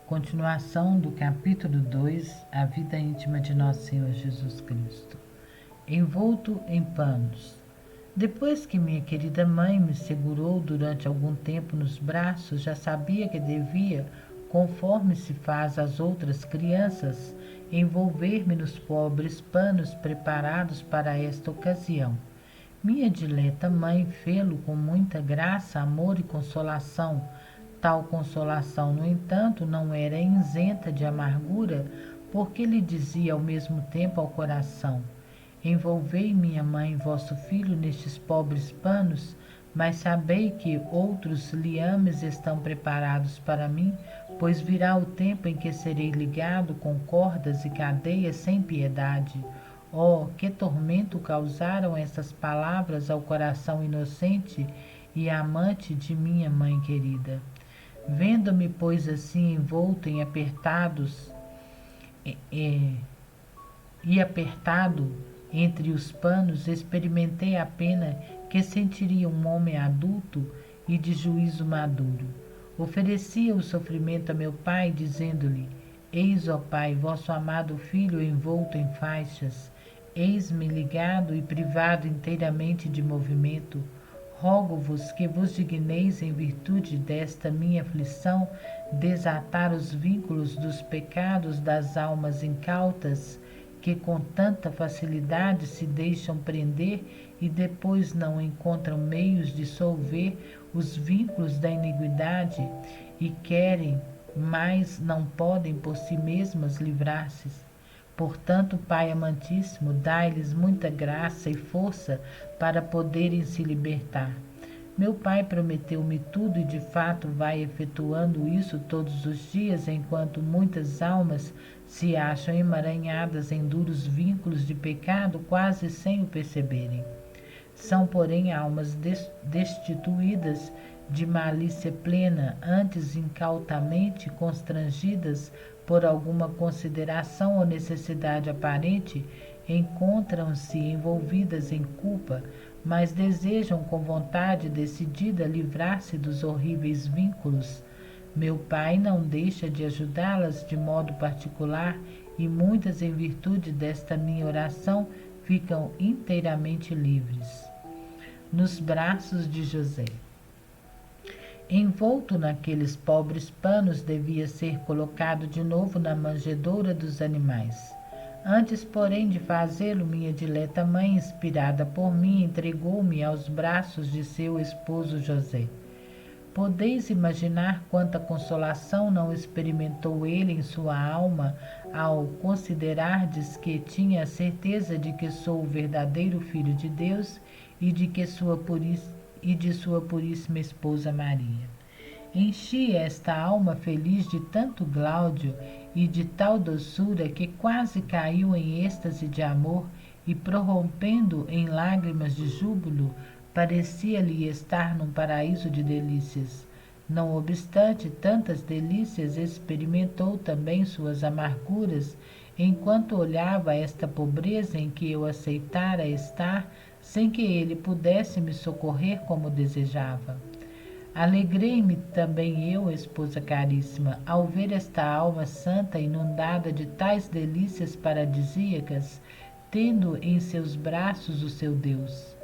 Continuação do capítulo 2, a vida íntima de Nosso Senhor Jesus Cristo. Envolto em panos. Depois que minha querida mãe me segurou durante algum tempo nos braços, já sabia que devia, conforme se faz às outras crianças, envolver-me nos pobres panos preparados para esta ocasião. Minha dileta mãe fê-lo com muita graça, amor e consolação. Tal consolação, no entanto, não era isenta de amargura, porque lhe dizia ao mesmo tempo ao coração: envolvei, minha mãe, vosso filho nestes pobres panos, mas sabei que outros liames estão preparados para mim, pois virá o tempo em que serei ligado com cordas e cadeias sem piedade. Oh, que tormento causaram essas palavras ao coração inocente e amante de minha mãe querida! Vendo-me, pois, assim envolto em apertado entre os panos, experimentei a pena que sentiria um homem adulto e de juízo maduro. Oferecia o sofrimento a meu pai, dizendo-lhe: eis, ó Pai, vosso amado filho envolto em faixas, eis-me ligado e privado inteiramente de movimento. Rogo-vos que vos digneis, em virtude desta minha aflição, desatar os vínculos dos pecados das almas incautas, que com tanta facilidade se deixam prender e depois não encontram meios de solver os vínculos da iniquidade e querem, mas não podem por si mesmas livrar-se. Portanto, Pai amantíssimo, dai-lhes muita graça e força para poderem se libertar. Meu pai prometeu-me tudo e de fato vai efetuando isso todos os dias, enquanto muitas almas se acham emaranhadas em duros vínculos de pecado, quase sem o perceberem. São, porém, almas destituídas de malícia plena, antes incautamente constrangidas por alguma consideração ou necessidade aparente, encontram-se envolvidas em culpa, mas desejam com vontade decidida livrar-se dos horríveis vínculos. Meu pai não deixa de ajudá-las de modo particular e muitas, em virtude desta minha oração, ficam inteiramente livres. Nos braços de José. Envolto naqueles pobres panos, devia ser colocado de novo na manjedoura dos animais. Antes, porém, de fazê-lo, minha dileta mãe, inspirada por mim, entregou-me aos braços de seu esposo José. Podeis imaginar quanta consolação não experimentou ele em sua alma ao considerardes que tinha a certeza de que sou o verdadeiro Filho de Deus e de sua puríssima esposa Maria. Enchi esta alma feliz de tanto gláudio e de tal doçura que quase caiu em êxtase de amor e, prorrompendo em lágrimas de júbilo, parecia-lhe estar num paraíso de delícias. Não obstante tantas delícias, experimentou também suas amarguras, enquanto olhava esta pobreza em que eu aceitara estar, sem que ele pudesse me socorrer como desejava. Alegrei-me também eu, esposa caríssima, ao ver esta alma santa inundada de tais delícias paradisíacas, tendo em seus braços o seu Deus.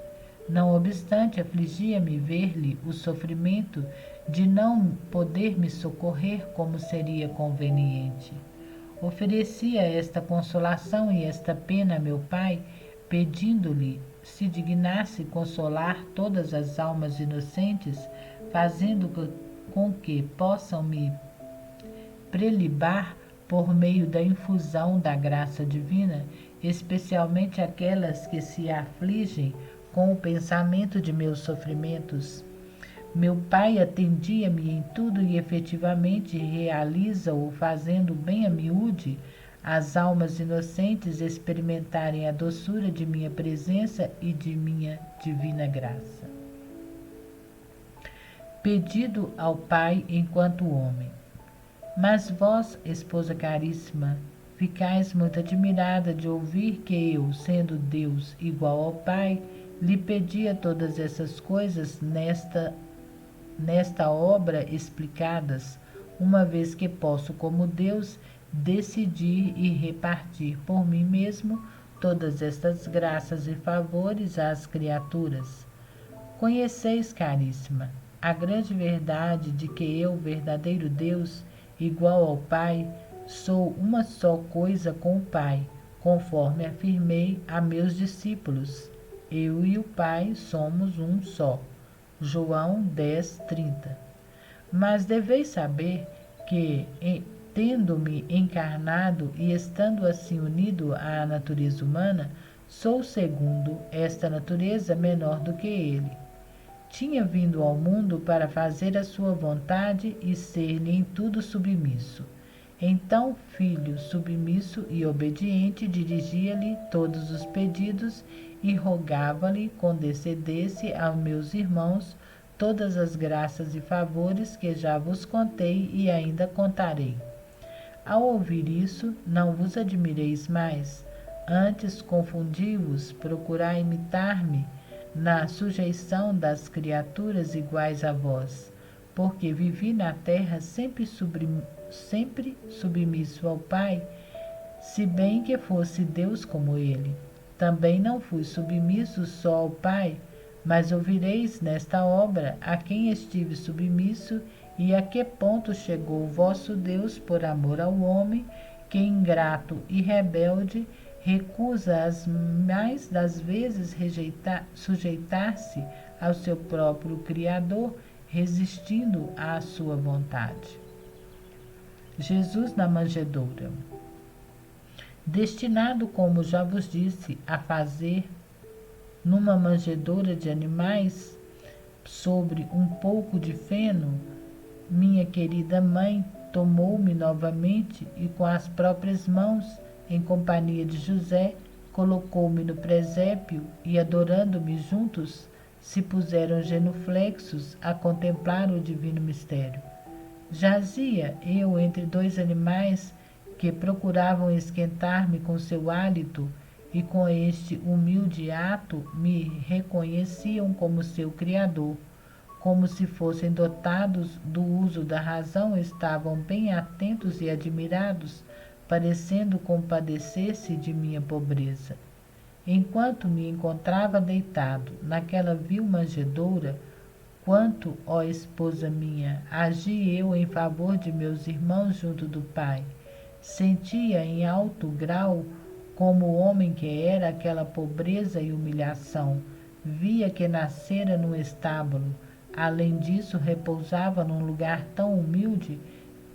Não obstante, afligia-me ver-lhe o sofrimento de não poder me socorrer como seria conveniente. Oferecia esta consolação e esta pena a meu pai, pedindo-lhe se dignasse consolar todas as almas inocentes, fazendo com que possam me prelibar por meio da infusão da graça divina, especialmente aquelas que se afligem com o pensamento de meus sofrimentos. Meu pai atendia-me em tudo e efetivamente realiza-o, fazendo bem a miúde as almas inocentes experimentarem a doçura de minha presença e de minha divina graça. Pedido ao Pai enquanto homem. Mas vós, esposa caríssima, ficais muito admirada de ouvir que eu, sendo Deus igual ao Pai, lhe pedia todas essas coisas nesta obra explicadas, uma vez que posso, como Deus, decidir e repartir por mim mesmo todas estas graças e favores às criaturas. Conheceis, caríssima, a grande verdade de que eu, verdadeiro Deus, igual ao Pai, sou uma só coisa com o Pai, conforme afirmei a meus discípulos. Eu e o Pai somos um só. João 10:30. Mas deveis saber que, tendo-me encarnado e estando assim unido à natureza humana, sou segundo esta natureza menor do que ele. Tinha vindo ao mundo para fazer a sua vontade e ser-lhe em tudo submisso. Então, filho submisso e obediente, dirigia-lhe todos os pedidos e rogava-lhe concedesse aos meus irmãos todas as graças e favores que já vos contei e ainda contarei. Ao ouvir isso, não vos admireis mais, antes confundi-vos, procurai imitar-me na sujeição das criaturas iguais a vós, porque vivi na terra sempre submisso ao Pai, se bem que fosse Deus como ele. Também não fui submisso só ao Pai, mas ouvireis nesta obra a quem estive submisso e a que ponto chegou o vosso Deus por amor ao homem, que ingrato e rebelde recusa as mais das vezes sujeitar-se ao seu próprio Criador, resistindo à sua vontade. Jesus na manjedoura. Destinado, como já vos disse, a fazer numa manjedoura de animais, sobre um pouco de feno, minha querida mãe tomou-me novamente e com as próprias mãos, em companhia de José, colocou-me no presépio e, adorando-me juntos, se puseram genuflexos a contemplar o divino mistério. Jazia eu entre dois animais que procuravam esquentar-me com seu hálito e com este humilde ato me reconheciam como seu criador. Como se fossem dotados do uso da razão, estavam bem atentos e admirados, parecendo compadecer-se de minha pobreza. Enquanto me encontrava deitado naquela vil manjedoura, quanto, ó esposa minha, agi eu em favor de meus irmãos junto do Pai. Sentia em alto grau, como homem que era, aquela pobreza e humilhação. Via que nascera num estábulo. Além disso, repousava num lugar tão humilde,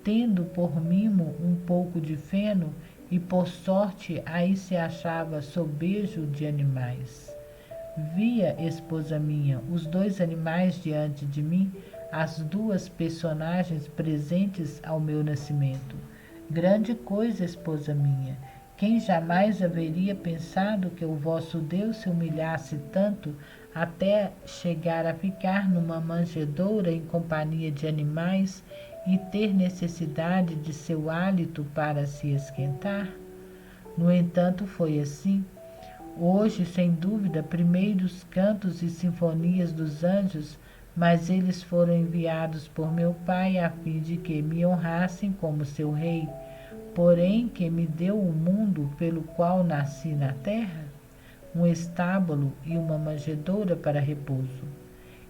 tendo por mimo um pouco de feno, e por sorte aí se achava sobejo de animais. Via, esposa minha, os dois animais diante de mim, as duas personagens presentes ao meu nascimento. Grande coisa, esposa minha! Quem jamais haveria pensado que o vosso Deus se humilhasse tanto até chegar a ficar numa manjedoura em companhia de animais e ter necessidade de seu hálito para se esquentar? No entanto, foi assim. Hoje, sem dúvida, primeiros cantos e sinfonias dos anjos, mas eles foram enviados por meu Pai a fim de que me honrassem como seu rei, porém que me deu o mundo pelo qual nasci na terra, um estábulo e uma manjedoura para repouso.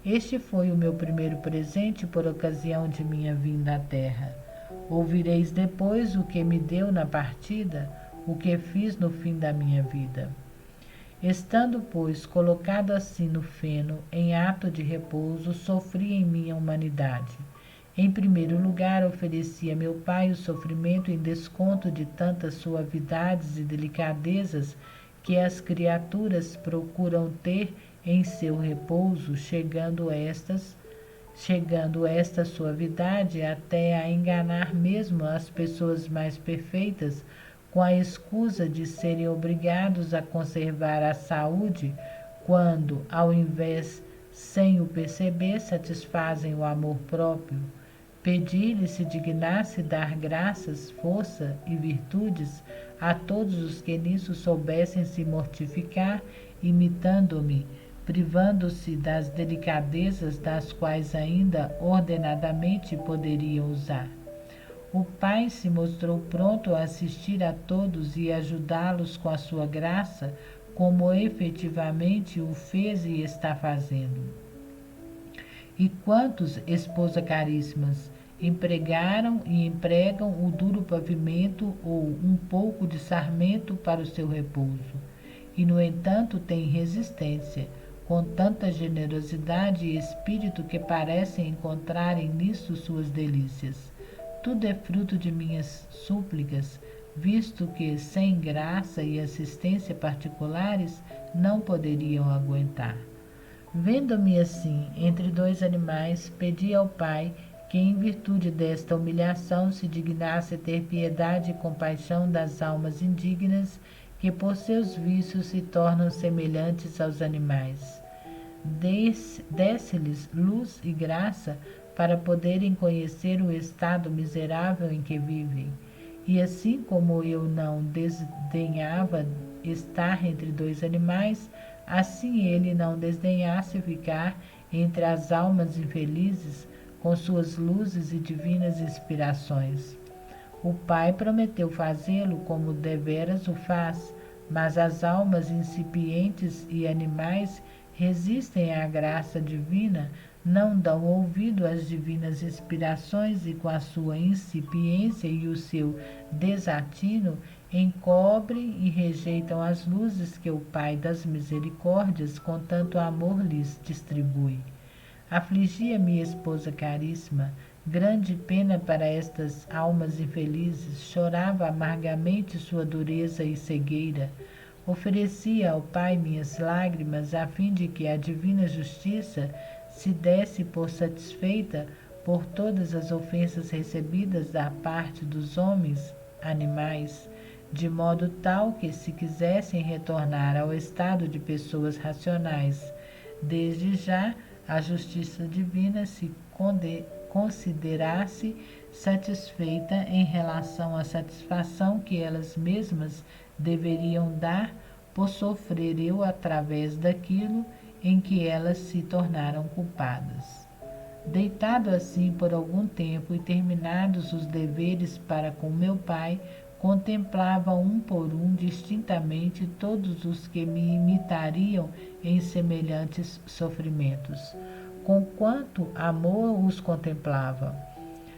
Este foi o meu primeiro presente por ocasião de minha vinda à terra. Ouvireis depois o que me deu na partida, o que fiz no fim da minha vida. Estando, pois, colocado assim no feno, em ato de repouso, sofri em minha humanidade. Em primeiro lugar, ofereci a meu Pai o sofrimento em desconto de tantas suavidades e delicadezas que as criaturas procuram ter em seu repouso, chegando esta suavidade até a enganar mesmo as pessoas mais perfeitas, com a escusa de serem obrigados a conservar a saúde, quando, ao invés, sem o perceber, satisfazem o amor próprio. Pedi-lhe se dignasse dar graças, força e virtudes a todos os que nisso soubessem se mortificar, imitando-me, privando-se das delicadezas das quais ainda ordenadamente poderiam usar. O Pai se mostrou pronto a assistir a todos e ajudá-los com a sua graça, como efetivamente o fez e está fazendo. E quantos, esposa caríssimas, empregaram e empregam o duro pavimento ou um pouco de sarmento para o seu repouso, e no entanto têm resistência, com tanta generosidade e espírito que parecem encontrarem nisso suas delícias. Tudo é fruto de minhas súplicas, visto que sem graça e assistência particulares não poderiam aguentar. Vendo-me assim, entre dois animais, pedi ao Pai que, em virtude desta humilhação, se dignasse ter piedade e compaixão das almas indignas que, por seus vícios, se tornam semelhantes aos animais. Desse-lhes luz e graça para poderem conhecer o estado miserável em que vivem. E assim como eu não desdenhava estar entre dois animais, assim ele não desdenhasse ficar entre as almas infelizes com suas luzes e divinas inspirações. O Pai prometeu fazê-lo como deveras o faz, mas as almas incipientes e animais resistem à graça divina, não dão ouvido às divinas inspirações e com a sua incipiência e o seu desatino encobrem e rejeitam as luzes que o Pai das misericórdias com tanto amor lhes distribui. Afligia minha esposa caríssima, grande pena para estas almas infelizes, chorava amargamente sua dureza e cegueira. Oferecia ao Pai minhas lágrimas, a fim de que a divina justiça se desse por satisfeita por todas as ofensas recebidas da parte dos homens, animais, de modo tal que, se quisessem retornar ao estado de pessoas racionais, desde já a justiça divina se considerasse satisfeita em relação à satisfação que elas mesmas deveriam dar por sofrer eu através daquilo em que elas se tornaram culpadas. Deitado assim por algum tempo e terminados os deveres para com meu Pai, contemplava um por um distintamente todos os que me imitariam em semelhantes sofrimentos. Com quanto amor os contemplava!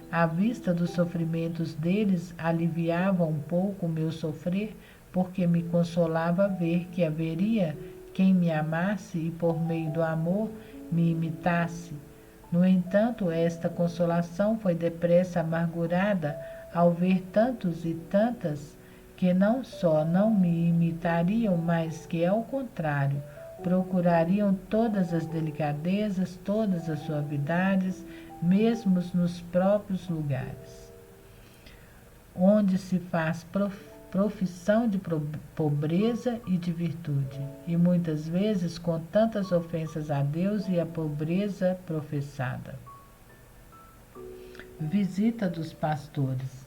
A vista dos sofrimentos deles aliviava um pouco o meu sofrer, porque me consolava ver que haveria quem me amasse e, por meio do amor, me imitasse. No entanto, esta consolação foi depressa amargurada ao ver tantos e tantas que não só não me imitariam, mas que, ao contrário, procurariam todas as delicadezas, todas as suavidades, mesmo nos próprios lugares onde se faz profissão de pobreza e de virtude, e muitas vezes com tantas ofensas a Deus e a pobreza professada. Visita dos pastores.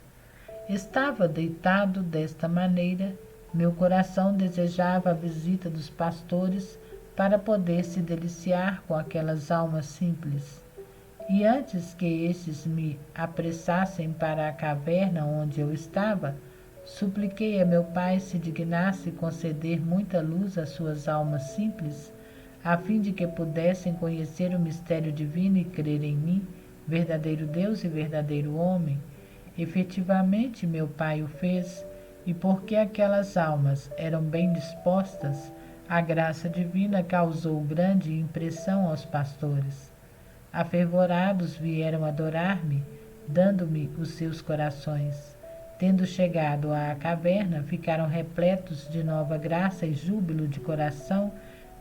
Estava deitado desta maneira, meu coração desejava a visita dos pastores para poder se deliciar com aquelas almas simples. E antes que estes me apressassem para a caverna onde eu estava, supliquei a meu Pai se dignasse conceder muita luz às suas almas simples, a fim de que pudessem conhecer o mistério divino e crer em mim, verdadeiro Deus e verdadeiro homem. Efetivamente, meu Pai o fez, e porque aquelas almas eram bem dispostas, a graça divina causou grande impressão aos pastores. Afervorados vieram adorar-me, dando-me os seus corações. Tendo chegado à caverna, ficaram repletos de nova graça e júbilo de coração,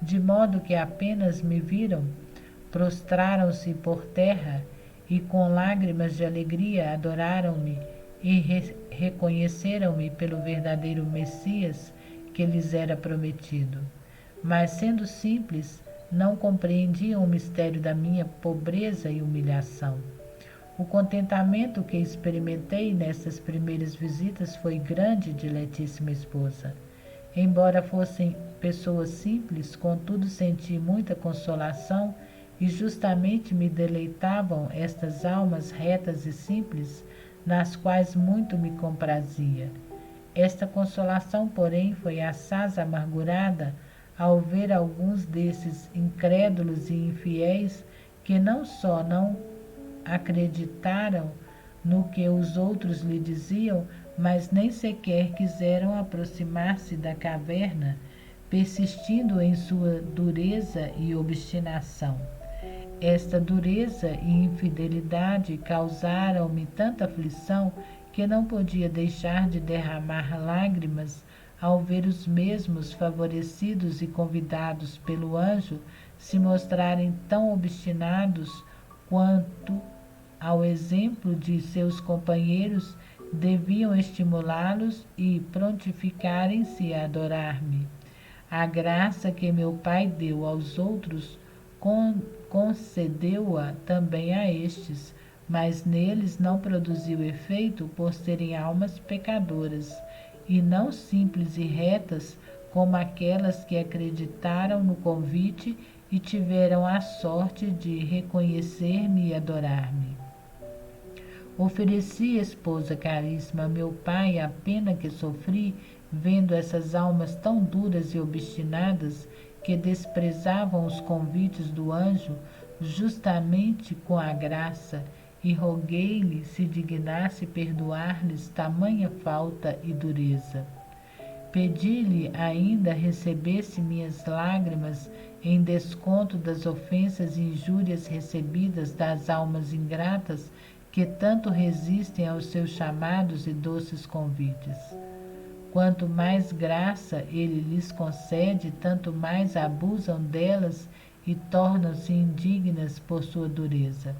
de modo que apenas me viram, prostraram-se por terra e com lágrimas de alegria adoraram-me e reconheceram-me pelo verdadeiro Messias que lhes era prometido. Mas, sendo simples, não compreendiam o mistério da minha pobreza e humilhação. O contentamento que experimentei nessas primeiras visitas foi grande, diletíssima esposa. Embora fossem pessoas simples, contudo senti muita consolação e justamente me deleitavam estas almas retas e simples, nas quais muito me comprazia. Esta consolação, porém, foi assaz amargurada ao ver alguns desses incrédulos e infiéis que não só não acreditaram no que os outros lhe diziam, mas nem sequer quiseram aproximar-se da caverna, persistindo em sua dureza e obstinação. Esta dureza e infidelidade causaram-me tanta aflição que não podia deixar de derramar lágrimas ao ver os mesmos favorecidos e convidados pelo anjo se mostrarem tão obstinados quanto, ao exemplo de seus companheiros, deviam estimulá-los e prontificarem-se a adorar-me. A graça que meu Pai deu aos outros concedeu-a também a estes, mas neles não produziu efeito por serem almas pecadoras, e não simples e retas como aquelas que acreditaram no convite e tiveram a sorte de reconhecer-me e adorar-me. Ofereci, esposa caríssima, a meu pai a pena que sofri, vendo essas almas tão duras e obstinadas que desprezavam os convites do anjo, justamente com a graça, e roguei-lhe se dignasse perdoar-lhes tamanha falta e dureza. Pedi-lhe ainda recebesse minhas lágrimas em desconto das ofensas e injúrias recebidas das almas ingratas que tanto resistem aos seus chamados e doces convites. Quanto mais graça ele lhes concede, tanto mais abusam delas e tornam-se indignas por sua dureza.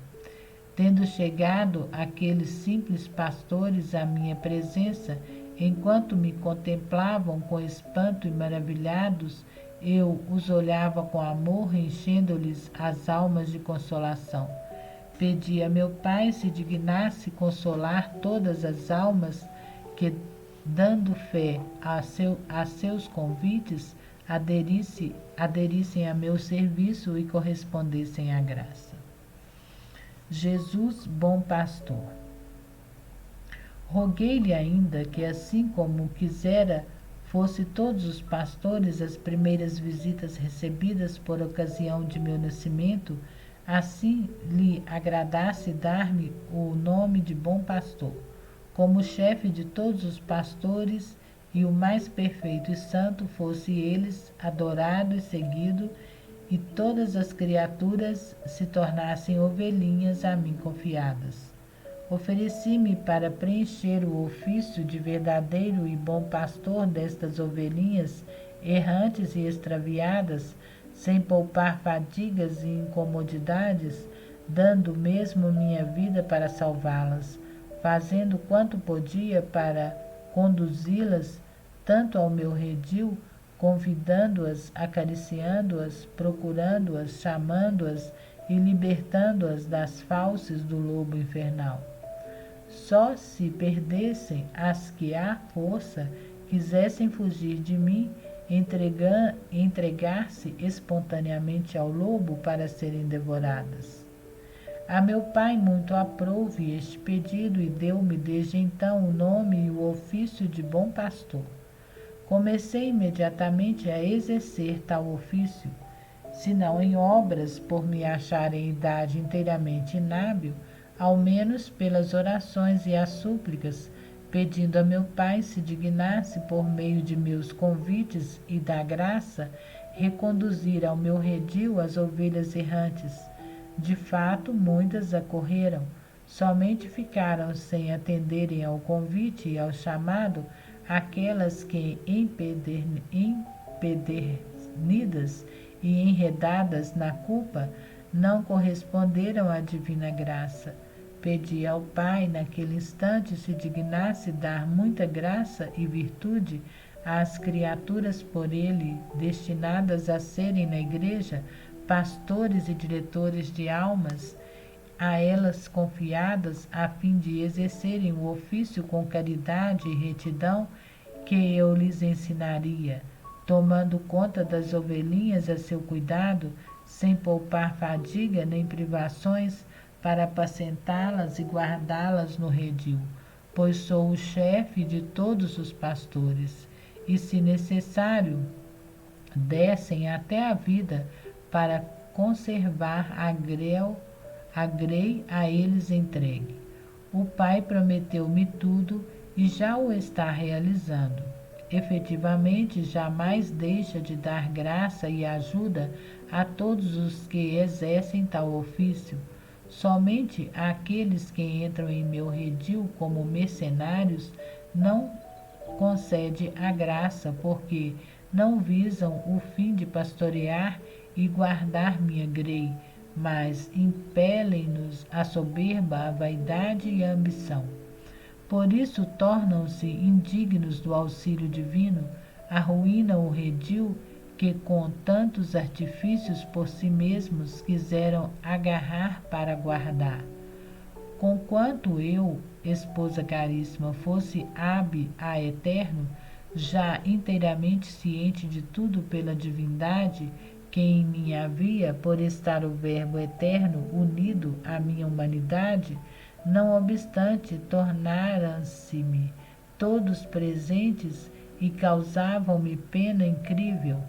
Tendo chegado aqueles simples pastores à minha presença, enquanto me contemplavam com espanto e maravilhados, eu os olhava com amor, enchendo-lhes as almas de consolação. Pedi a meu Pai se dignasse consolar todas as almas que, dando fé a seus convites, aderissem a meu serviço e correspondessem à graça. Jesus, bom pastor. Roguei-lhe ainda que, assim como quisera, fosse todos os pastores as primeiras visitas recebidas por ocasião de meu nascimento, assim lhe agradasse dar-me o nome de bom pastor, como chefe de todos os pastores, e o mais perfeito e santo fosse eles adorado e seguido, e todas as criaturas se tornassem ovelhinhas a mim confiadas. Ofereci-me para preencher o ofício de verdadeiro e bom pastor destas ovelhinhas errantes e extraviadas, sem poupar fadigas e incomodidades, dando mesmo minha vida para salvá-las, fazendo quanto podia para conduzi-las tanto ao meu redil, convidando-as, acariciando-as, procurando-as, chamando-as e libertando-as das fauces do lobo infernal. Só se perdessem as que, à força, quisessem fugir de mim, entregar-se espontaneamente ao lobo para serem devoradas. A meu Pai muito aprouve este pedido e deu-me desde então o nome e o ofício de bom pastor. Comecei imediatamente a exercer tal ofício, se não em obras, por me achar em idade inteiramente inábil, ao menos pelas orações e as súplicas, pedindo a meu Pai se dignasse, por meio de meus convites e da graça, reconduzir ao meu redil as ovelhas errantes. De fato, muitas acorreram, somente ficaram sem atenderem ao convite e ao chamado aquelas que, empedernidas e enredadas na culpa, não corresponderam à divina graça. Pedi ao Pai, naquele instante, se dignasse dar muita graça e virtude às criaturas por ele destinadas a serem na igreja pastores e diretores de almas, a elas confiadas, a fim de exercerem o ofício com caridade e retidão que eu lhes ensinaria, tomando conta das ovelhinhas a seu cuidado, sem poupar fadiga nem privações, para apacentá-las e guardá-las no redil, pois sou o chefe de todos os pastores, e se necessário, descem até a vida para conservar a grei a eles entregue. O Pai prometeu-me tudo e já o está realizando. Efetivamente, jamais deixa de dar graça e ajuda a todos os que exercem tal ofício. Somente àqueles que entram em meu redil como mercenários não concede a graça, porque não visam o fim de pastorear e guardar minha grei, mas impelem-nos a soberba, a vaidade e a ambição. Por isso tornam-se indignos do auxílio divino, arruinam o redil que com tantos artifícios por si mesmos quiseram agarrar para guardar. Conquanto eu, esposa caríssima, fosse habi a eterno, já inteiramente ciente de tudo pela divindade que em mim havia, por estar o Verbo eterno unido à minha humanidade, não obstante tornaram-se-me todos presentes e causavam-me pena incrível.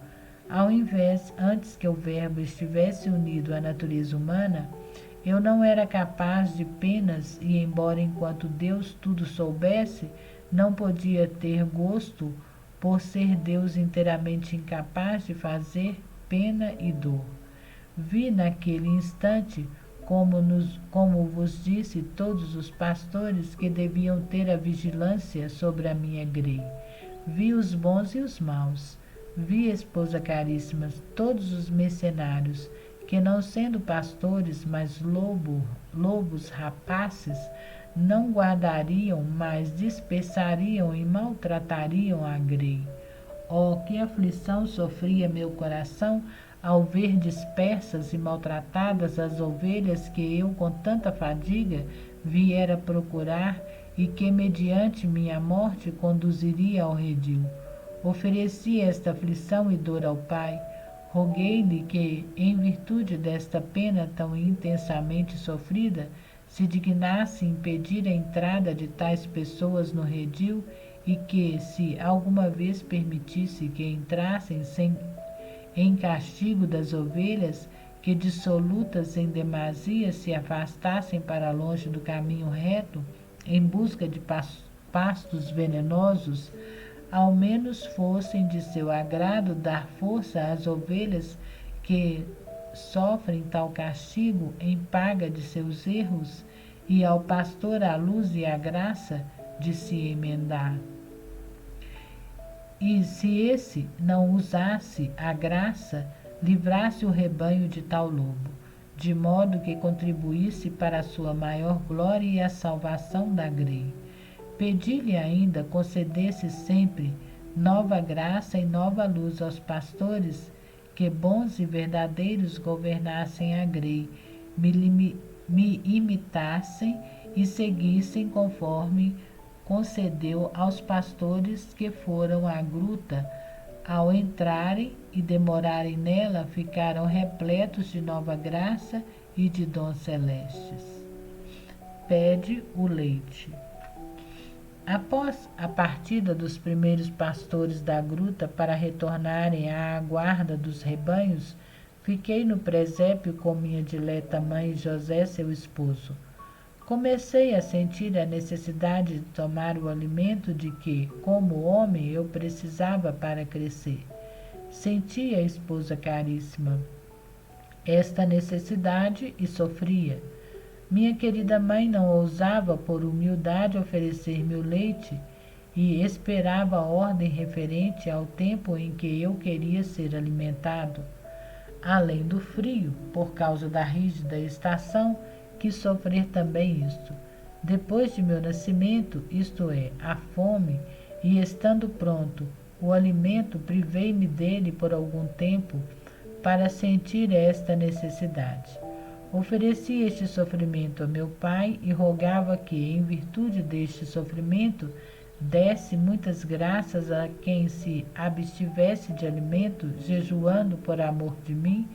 Ao invés, antes que o Verbo estivesse unido à natureza humana, eu não era capaz de penas e, embora enquanto Deus tudo soubesse, não podia ter gosto por ser Deus inteiramente incapaz de fazer pena e dor. Vi naquele instante, como vos disse, todos os pastores que deviam ter a vigilância sobre a minha grei. Vi os bons e os maus. Vi, esposa caríssima, todos os mercenários, que não sendo pastores, mas lobos rapaces, não guardariam, mas dispersariam e maltratariam a grei. Oh, que aflição sofria meu coração ao ver dispersas e maltratadas as ovelhas que eu com tanta fadiga viera procurar e que mediante minha morte conduziria ao redil. Ofereci esta aflição e dor ao Pai. Roguei-lhe que, em virtude desta pena tão intensamente sofrida, se dignasse impedir a entrada de tais pessoas no redil e que, se alguma vez permitisse que entrassem em castigo das ovelhas, que dissolutas em demasia se afastassem para longe do caminho reto, em busca de pastos venenosos, ao menos fossem de seu agrado dar força às ovelhas que sofrem tal castigo em paga de seus erros, e ao pastor a luz e a graça de se emendar. E se esse não usasse a graça, livrasse o rebanho de tal lobo, de modo que contribuísse para a sua maior glória e a salvação da grei. Pedi-lhe ainda concedesse sempre nova graça e nova luz aos pastores, que bons e verdadeiros governassem a grei, me imitassem e seguissem conforme concedeu aos pastores que foram à gruta. Ao entrarem e demorarem nela, ficaram repletos de nova graça e de dons celestes. Pede o leite. Após a partida dos primeiros pastores da gruta para retornarem à guarda dos rebanhos, fiquei no presépio com minha dileta mãe e José, seu esposo. Comecei a sentir a necessidade de tomar o alimento de que, como homem, eu precisava para crescer. Sentia, esposa caríssima, esta necessidade e sofria. Minha querida mãe não ousava, por humildade, oferecer-me o leite e esperava a ordem referente ao tempo em que eu queria ser alimentado. Além do frio, por causa da rígida estação, quis sofrer também isto. Depois de meu nascimento, isto é, a fome, e estando pronto o alimento, privei-me dele por algum tempo para sentir esta necessidade. Ofereci este sofrimento a meu pai e rogava que, em virtude deste sofrimento, desse muitas graças a quem se abstivesse de alimento, jejuando por amor de mim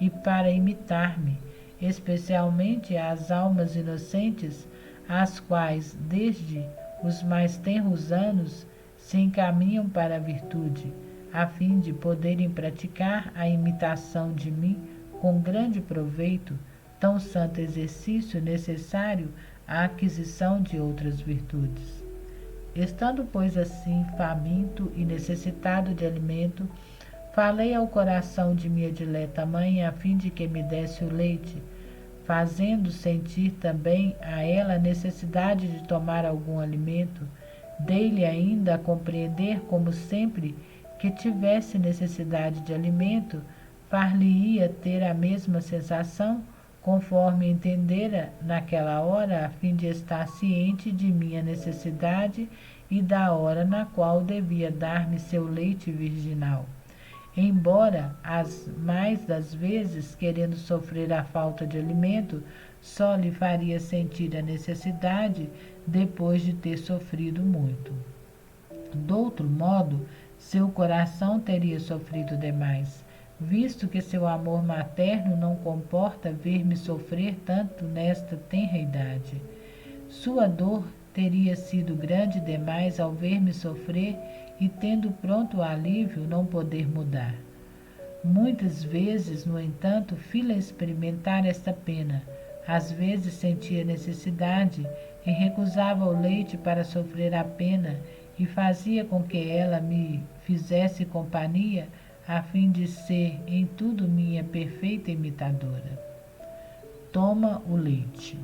e para imitar-me. especialmente às almas inocentes, as quais, desde os mais tenros anos, se encaminham para a virtude, a fim de poderem praticar a imitação de mim com grande proveito, tão santo exercício necessário à aquisição de outras virtudes. Estando, pois, assim, faminto e necessitado de alimento, falei ao coração de minha dileta mãe, a fim de que me desse o leite, fazendo sentir também a ela a necessidade de tomar algum alimento. Dei-lhe ainda a compreender, como sempre que tivesse necessidade de alimento, far-lhe-ia ter a mesma sensação, conforme entendera naquela hora, a fim de estar ciente de minha necessidade e da hora na qual devia dar-me seu leite virginal. Embora, as mais das vezes, querendo sofrer a falta de alimento, só lhe faria sentir a necessidade depois de ter sofrido muito. Do outro modo, seu coração teria sofrido demais, visto que seu amor materno não comporta ver-me sofrer tanto nesta tenra idade. Sua dor teria sido grande demais ao ver-me sofrer e, tendo pronto o alívio, não poder mudar. Muitas vezes, no entanto, fi-la experimentar esta pena. Às vezes sentia necessidade e recusava o leite para sofrer a pena, e fazia com que ela me fizesse companhia, a fim de ser em tudo minha perfeita imitadora. Toma o leite.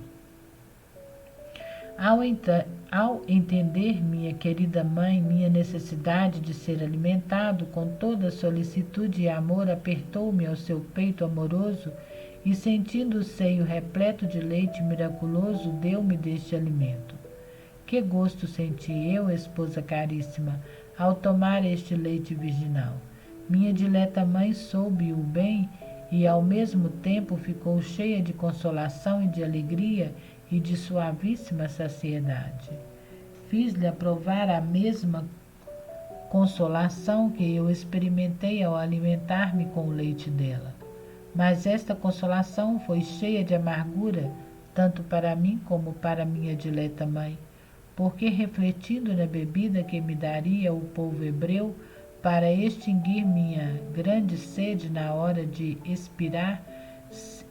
Ao entender minha querida mãe minha necessidade de ser alimentado, com toda solicitude e amor apertou-me ao seu peito amoroso e, sentindo o seio repleto de leite miraculoso, deu-me deste alimento. Que gosto senti eu, esposa caríssima, ao tomar este leite virginal. Minha dileta mãe soube-o bem e, ao mesmo tempo, ficou cheia de consolação e de alegria e de suavíssima saciedade. Fiz-lhe aprovar a mesma consolação que eu experimentei ao alimentar-me com o leite dela. Mas esta consolação foi cheia de amargura, tanto para mim como para minha dileta mãe, porque, refletindo na bebida que me daria o povo hebreu para extinguir minha grande sede na hora de expirar,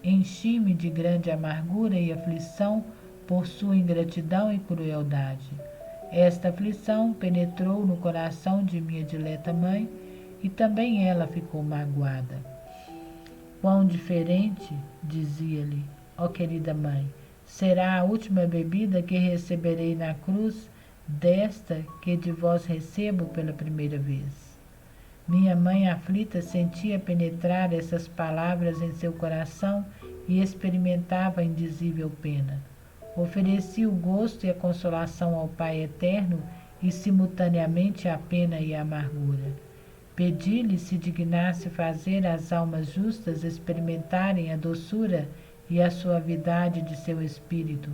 enchi-me de grande amargura e aflição por sua ingratidão e crueldade. Esta aflição penetrou no coração de minha dileta mãe e também ela ficou magoada. Quão diferente, dizia-lhe, ó querida mãe, será a última bebida que receberei na cruz desta que de vós recebo pela primeira vez. Minha mãe aflita sentia penetrar essas palavras em seu coração e experimentava a indizível pena. Ofereci o gosto e a consolação ao Pai Eterno e simultaneamente a pena e a amargura. Pedi-lhe se dignasse fazer as almas justas experimentarem a doçura e a suavidade de seu espírito.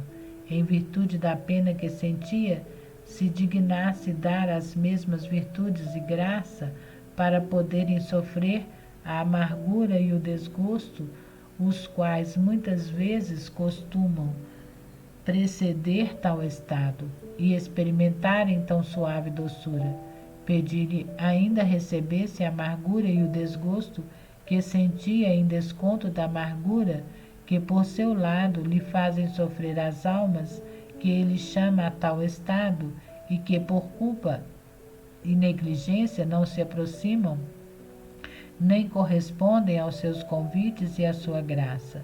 Em virtude da pena que sentia, se dignasse dar as mesmas virtudes e graça para poderem sofrer a amargura e o desgosto, os quais muitas vezes costumam preceder tal estado, e experimentarem tão suave doçura. Pedi-lhe ainda recebesse a amargura e o desgosto que sentia em desconto da amargura que por seu lado lhe fazem sofrer as almas que ele chama a tal estado e que por culpa e negligência não se aproximam, nem correspondem aos seus convites e à sua graça.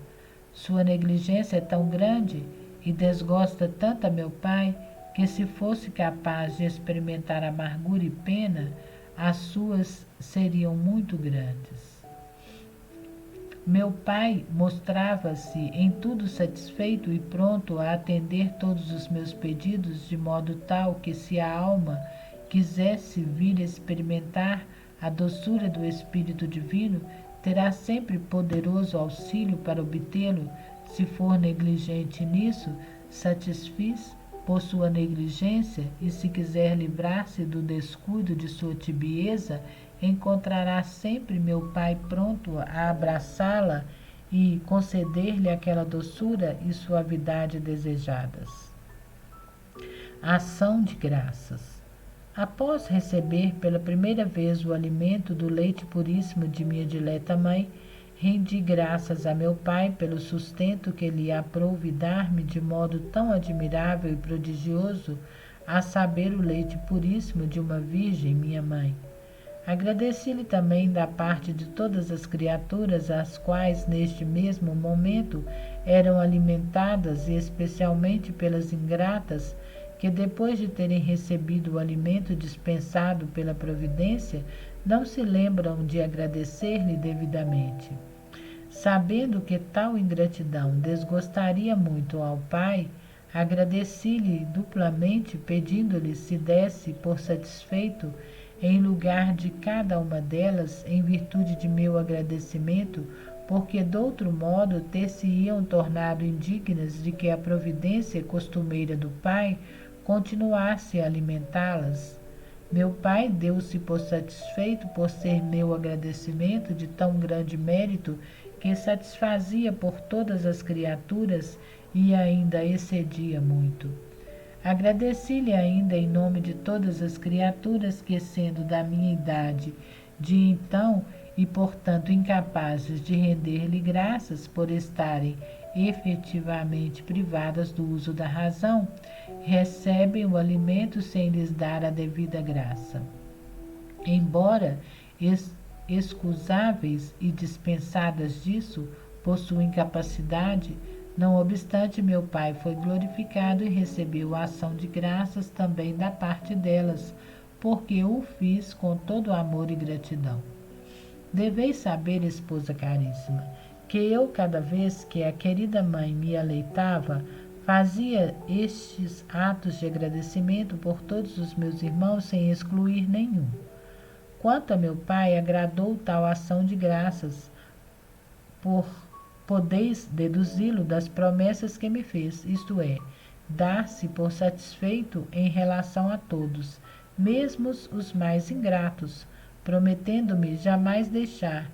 Sua negligência é tão grande e desgosta tanto a meu pai, que se fosse capaz de experimentar amargura e pena, as suas seriam muito grandes. Meu pai mostrava-se em tudo satisfeito e pronto a atender todos os meus pedidos, de modo tal que, se a alma quisesse vir experimentar a doçura do Espírito Divino, terá sempre poderoso auxílio para obtê-lo. Se for negligente nisso, satisfiz por sua negligência, e se quiser livrar-se do descuido de sua tibieza, encontrará sempre meu Pai pronto a abraçá-la e conceder-lhe aquela doçura e suavidade desejadas. Ação de graças. Após receber pela primeira vez o alimento do leite puríssimo de minha dileta mãe, rendi graças a meu Pai pelo sustento que lhe aprouve dar-me de modo tão admirável e prodigioso, a saber, o leite puríssimo de uma virgem, minha mãe. Agradeci-lhe também da parte de todas as criaturas as quais, neste mesmo momento, eram alimentadas, e especialmente pelas ingratas, que depois de terem recebido o alimento dispensado pela providência, não se lembram de agradecer-lhe devidamente. Sabendo que tal ingratidão desgostaria muito ao Pai, agradeci-lhe duplamente, pedindo-lhe se desse por satisfeito em lugar de cada uma delas, em virtude de meu agradecimento, porque de outro modo ter-se-iam tornado indignas de que a providência costumeira do Pai continuasse a alimentá-las. Meu Pai deu-se por satisfeito por ser meu agradecimento de tão grande mérito que satisfazia por todas as criaturas e ainda excedia muito. Agradeci-lhe ainda em nome de todas as criaturas que, sendo da minha idade de então e portanto incapazes de render-lhe graças por estarem efetivamente privadas do uso da razão, recebem o alimento sem lhes dar a devida graça. Embora excusáveis e dispensadas disso, possuem capacidade, não obstante, meu Pai foi glorificado e recebeu a ação de graças também da parte delas, porque o fiz com todo amor e gratidão. Deveis saber, esposa caríssima, que eu, cada vez que a querida mãe me aleitava, fazia estes atos de agradecimento por todos os meus irmãos sem excluir nenhum. Quanto a meu Pai, agradou tal ação de graças, podeis deduzi-lo das promessas que me fez, isto é, dar-se por satisfeito em relação a todos, mesmo os mais ingratos, prometendo-me jamais deixar,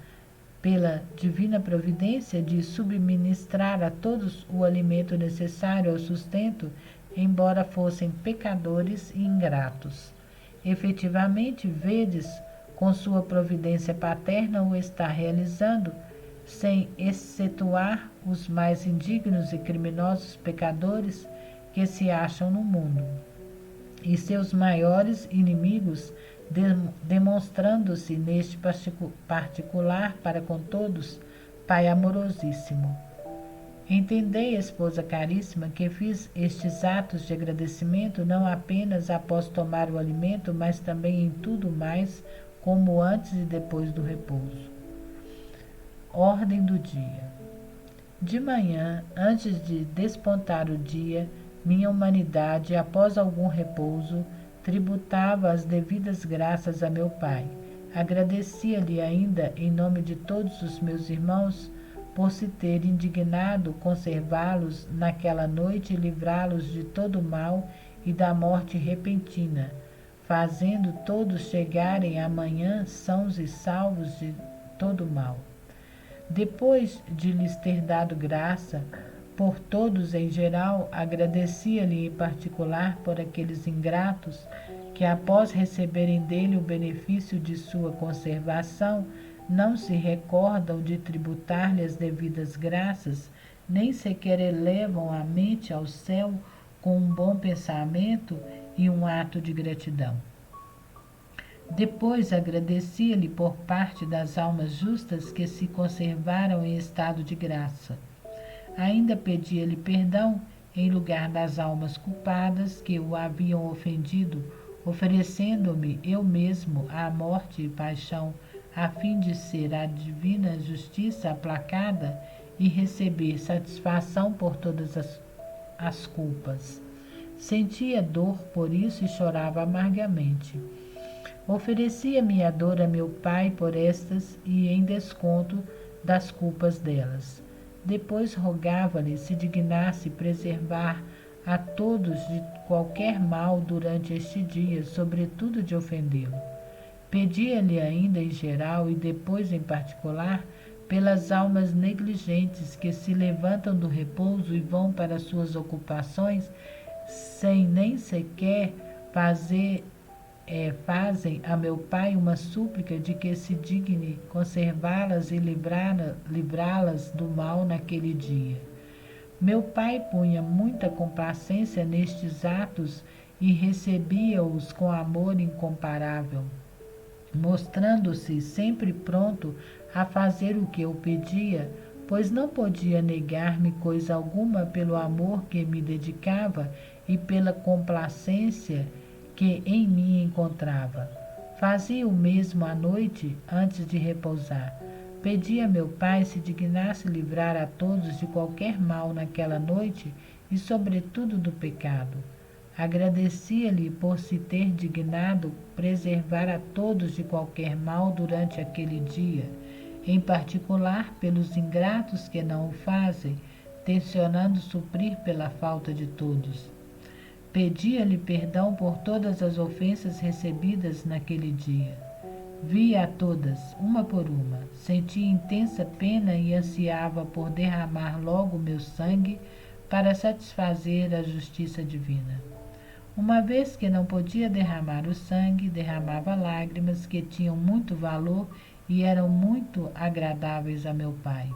pela divina providência, de subministrar a todos o alimento necessário ao sustento, embora fossem pecadores e ingratos. Efetivamente, vedes, com sua providência paterna o está realizando, sem excetuar os mais indignos e criminosos pecadores que se acham no mundo, e seus maiores inimigos, demonstrando-se neste particular para com todos, Pai amorosíssimo. Entendei, esposa caríssima, que fiz estes atos de agradecimento não apenas após tomar o alimento, mas também em tudo mais, como antes e depois do repouso. Ordem do dia. De manhã, antes de despontar o dia, minha humanidade, após algum repouso, tributava as devidas graças a meu Pai. Agradecia-lhe ainda, em nome de todos os meus irmãos, por se ter indignado conservá-los naquela noite e livrá-los de todo o mal e da morte repentina, fazendo todos chegarem amanhã sãos e salvos de todo o mal. Depois de lhes ter dado graça por todos em geral, agradecia-lhe em particular por aqueles ingratos que, após receberem dele o benefício de sua conservação, não se recordam de tributar-lhe as devidas graças, nem sequer elevam a mente ao céu com um bom pensamento e um ato de gratidão. Depois agradecia-lhe por parte das almas justas que se conservaram em estado de graça. Ainda pedia-lhe perdão em lugar das almas culpadas que o haviam ofendido, oferecendo-me eu mesmo à morte e paixão, a fim de ser a divina justiça aplacada e receber satisfação por todas as culpas. Sentia dor por isso e chorava amargamente. Oferecia minha dor a meu Pai por estas e em desconto das culpas delas. Depois rogava-lhe se dignasse preservar a todos de qualquer mal durante este dia, sobretudo de ofendê-lo. Pedia-lhe ainda em geral e depois em particular pelas almas negligentes que se levantam do repouso e vão para suas ocupações sem nem sequer fazem a meu Pai uma súplica de que se digne conservá-las e livrá-las do mal naquele dia. Meu Pai punha muita complacência nestes atos e recebia-os com amor incomparável, mostrando-se sempre pronto a fazer o que eu pedia, pois não podia negar-me coisa alguma pelo amor que me dedicava e pela complacência que em mim encontrava. Fazia o mesmo à noite, antes de repousar. Pedia a meu Pai se dignasse livrar a todos de qualquer mal naquela noite e, sobretudo, do pecado. Agradecia-lhe por se ter dignado preservar a todos de qualquer mal durante aquele dia, em particular pelos ingratos que não o fazem, tencionando suprir pela falta de todos. Pedia-lhe perdão por todas as ofensas recebidas naquele dia. Via-a todas, uma por uma, sentia intensa pena e ansiava por derramar logo meu sangue para satisfazer a justiça divina. Uma vez que não podia derramar o sangue, derramava lágrimas que tinham muito valor e eram muito agradáveis a meu Pai.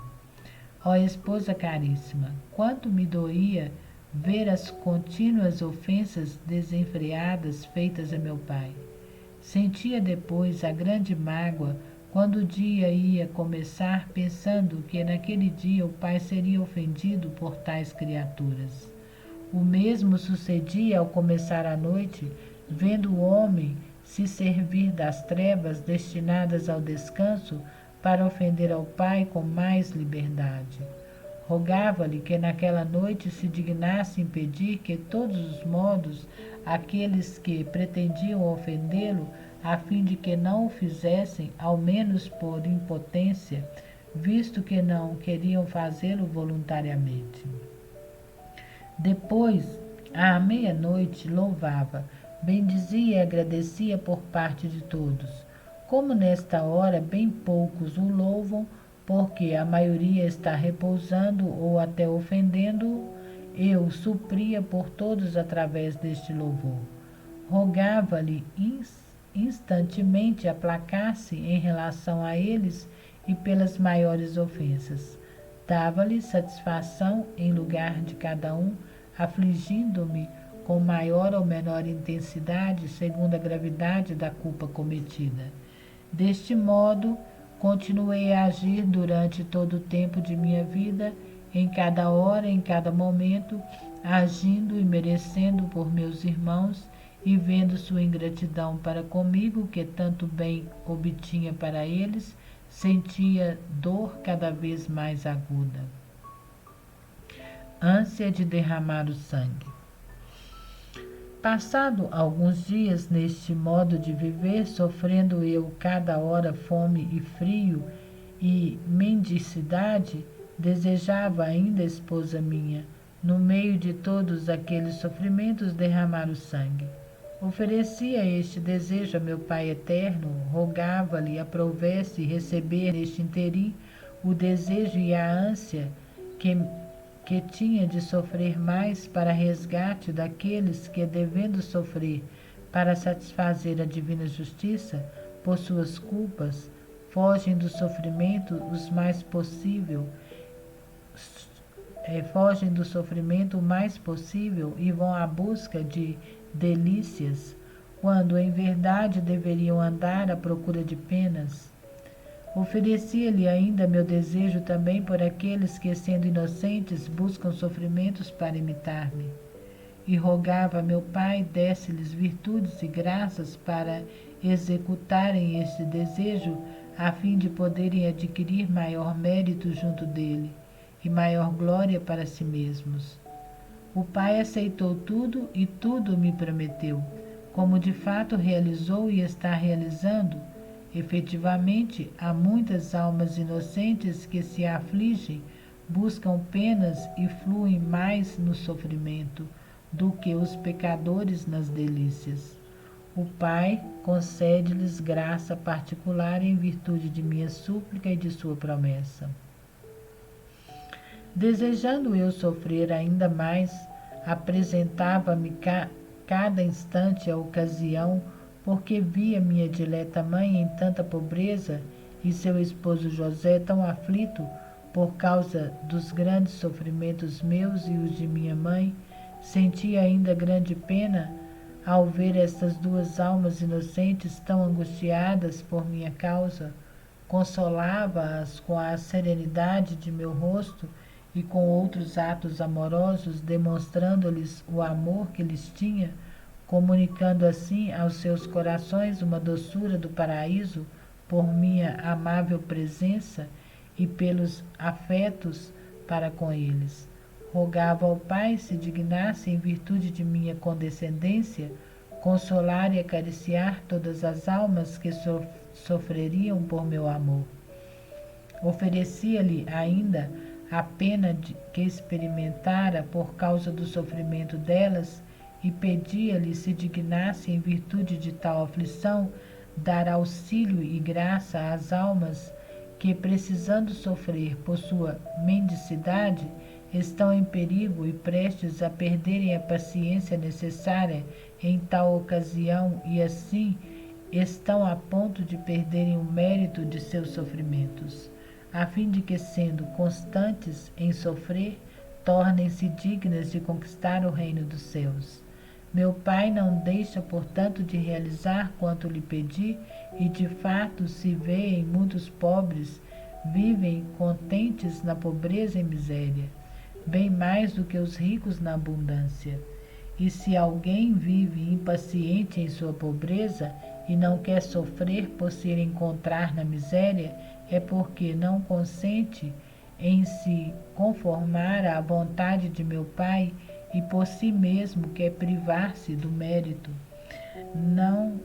Ó esposa caríssima, quanto me doía ver as contínuas ofensas desenfreadas feitas a meu Pai. Sentia depois a grande mágoa quando o dia ia começar, pensando que naquele dia o Pai seria ofendido por tais criaturas. O mesmo sucedia ao começar a noite, vendo o homem se servir das trevas destinadas ao descanso para ofender ao Pai com mais liberdade. Rogava-lhe que naquela noite se dignasse impedir que todos os modos aqueles que pretendiam ofendê-lo, a fim de que não o fizessem, ao menos por impotência, visto que não queriam fazê-lo voluntariamente. Depois, à meia-noite, louvava, bendizia e agradecia por parte de todos. Como nesta hora bem poucos o louvam, porque a maioria está repousando ou até ofendendo-o, eu supria por todos através deste louvor. Rogava-lhe instantemente aplacar-se em relação a eles e pelas maiores ofensas. Dava-lhe satisfação em lugar de cada um, afligindo-me com maior ou menor intensidade, segundo a gravidade da culpa cometida. Deste modo, continuei a agir durante todo o tempo de minha vida, em cada hora, em cada momento, agindo e merecendo por meus irmãos e vendo sua ingratidão para comigo, que tanto bem obtinha para eles, sentia dor cada vez mais aguda. Ânsia de derramar o sangue. Passado alguns dias neste modo de viver, sofrendo eu cada hora fome e frio e mendicidade, desejava ainda, esposa minha, no meio de todos aqueles sofrimentos, derramar o sangue. Oferecia este desejo a meu Pai eterno, rogava-lhe aprovesse receber neste interim o desejo e a ânsia que tinha de sofrer mais para resgate daqueles que, devendo sofrer para satisfazer a divina justiça, por suas culpas, fogem do sofrimento o mais possível e vão à busca de delícias, quando em verdade deveriam andar à procura de penas. Oferecia-lhe ainda meu desejo também por aqueles que, sendo inocentes, buscam sofrimentos para imitar-me. E rogava a meu Pai desse-lhes virtudes e graças para executarem este desejo, a fim de poderem adquirir maior mérito junto dele e maior glória para si mesmos. O Pai aceitou tudo e tudo me prometeu, como de fato realizou e está realizando. Efetivamente, há muitas almas inocentes que se afligem, buscam penas e fluem mais no sofrimento do que os pecadores nas delícias. o Pai concede-lhes graça particular em virtude de minha súplica e de sua promessa. Desejando eu sofrer ainda mais, apresentava-me cada instante a ocasião, porque via minha dileta mãe em tanta pobreza e seu esposo José tão aflito por causa dos grandes sofrimentos meus e os de minha mãe. Sentia ainda grande pena ao ver estas duas almas inocentes tão angustiadas por minha causa. Consolava-as com a serenidade de meu rosto e com outros atos amorosos, demonstrando-lhes o amor que lhes tinha, comunicando assim aos seus corações uma doçura do paraíso por minha amável presença e pelos afetos para com eles. Rogava ao Pai se dignasse, em virtude de minha condescendência, consolar e acariciar todas as almas que sofreriam por meu amor. Oferecia-lhe ainda a pena que experimentara por causa do sofrimento delas e pedia-lhe se dignasse, em virtude de tal aflição, dar auxílio e graça às almas que, precisando sofrer por sua mendicidade, estão em perigo e prestes a perderem a paciência necessária em tal ocasião e assim estão a ponto de perderem o mérito de seus sofrimentos, a fim de que, sendo constantes em sofrer, tornem-se dignas de conquistar o reino dos céus. Meu Pai não deixa, portanto, de realizar quanto lhe pedi, e de fato se vê em muitos pobres vivem contentes na pobreza e miséria, bem mais do que os ricos na abundância. E se alguém vive impaciente em sua pobreza e não quer sofrer por se encontrar na miséria, é porque não consente em se conformar à vontade de meu Pai e por si mesmo quer privar-se do mérito. Não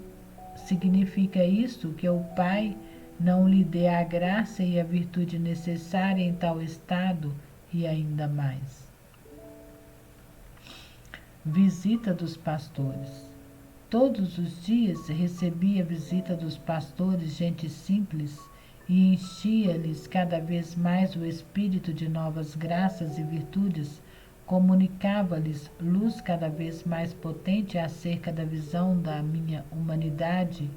significa isso que o Pai não lhe dê a graça e a virtude necessária em tal estado e ainda mais. Visita dos pastores. Todos os dias recebia a visita dos pastores, gente simples, e enchia-lhes cada vez mais o espírito de novas graças e virtudes, comunicava-lhes luz cada vez mais potente acerca da visão da minha humanidade,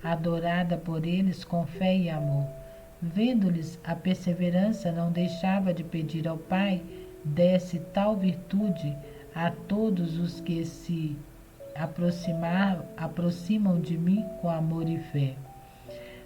adorada por eles com fé e amor. Vendo-lhes a perseverança, não deixava de pedir ao Pai desse tal virtude a todos os que se aproximam de mim com amor e fé.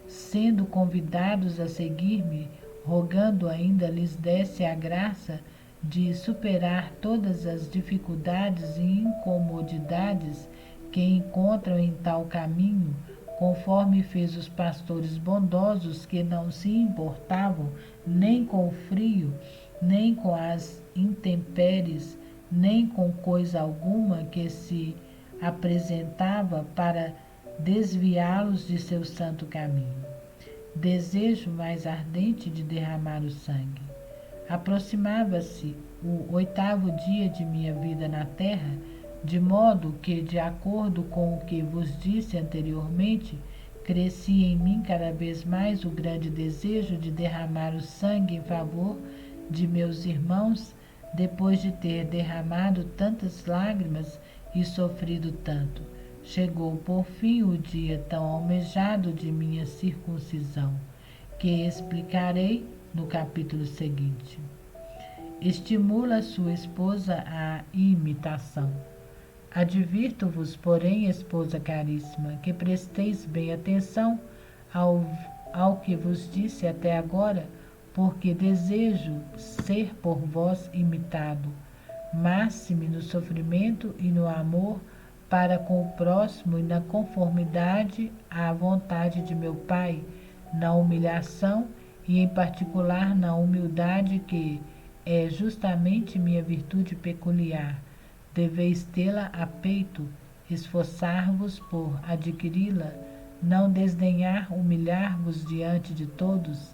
Sendo convidados a seguir-me, rogando ainda lhes desse a graça de superar todas as dificuldades e incomodidades que encontram em tal caminho, conforme fez os pastores bondosos que não se importavam nem com o frio, nem com as intempéries, nem com coisa alguma que se apresentava para desviá-los de seu santo caminho. Desejo mais ardente de derramar o sangue. Aproximava-se o 8º dia de minha vida na terra, de modo que, de acordo com o que vos disse anteriormente, crescia em mim cada vez mais o grande desejo de derramar o sangue em favor de meus irmãos, depois de ter derramado tantas lágrimas e sofrido tanto. Chegou por fim o dia tão almejado de minha circuncisão, que explicarei no capítulo seguinte. Estimula sua esposa à imitação. Advirto-vos, porém, esposa caríssima, que presteis bem atenção ao que vos disse até agora, porque desejo ser por vós imitado, máxime no sofrimento e no amor para com o próximo e na conformidade à vontade de meu Pai, na humilhação e em particular na humildade que é justamente minha virtude peculiar. Deveis tê-la a peito, esforçar-vos por adquiri-la, não desdenhar humilhar-vos diante de todos,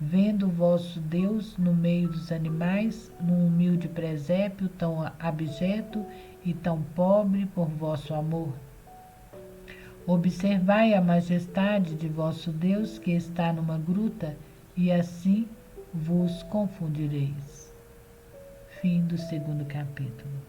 vendo o vosso Deus no meio dos animais, num humilde presépio tão abjeto e tão pobre por vosso amor. Observai a majestade de vosso Deus que está numa gruta, e assim vos confundireis. Fim do 2º capítulo.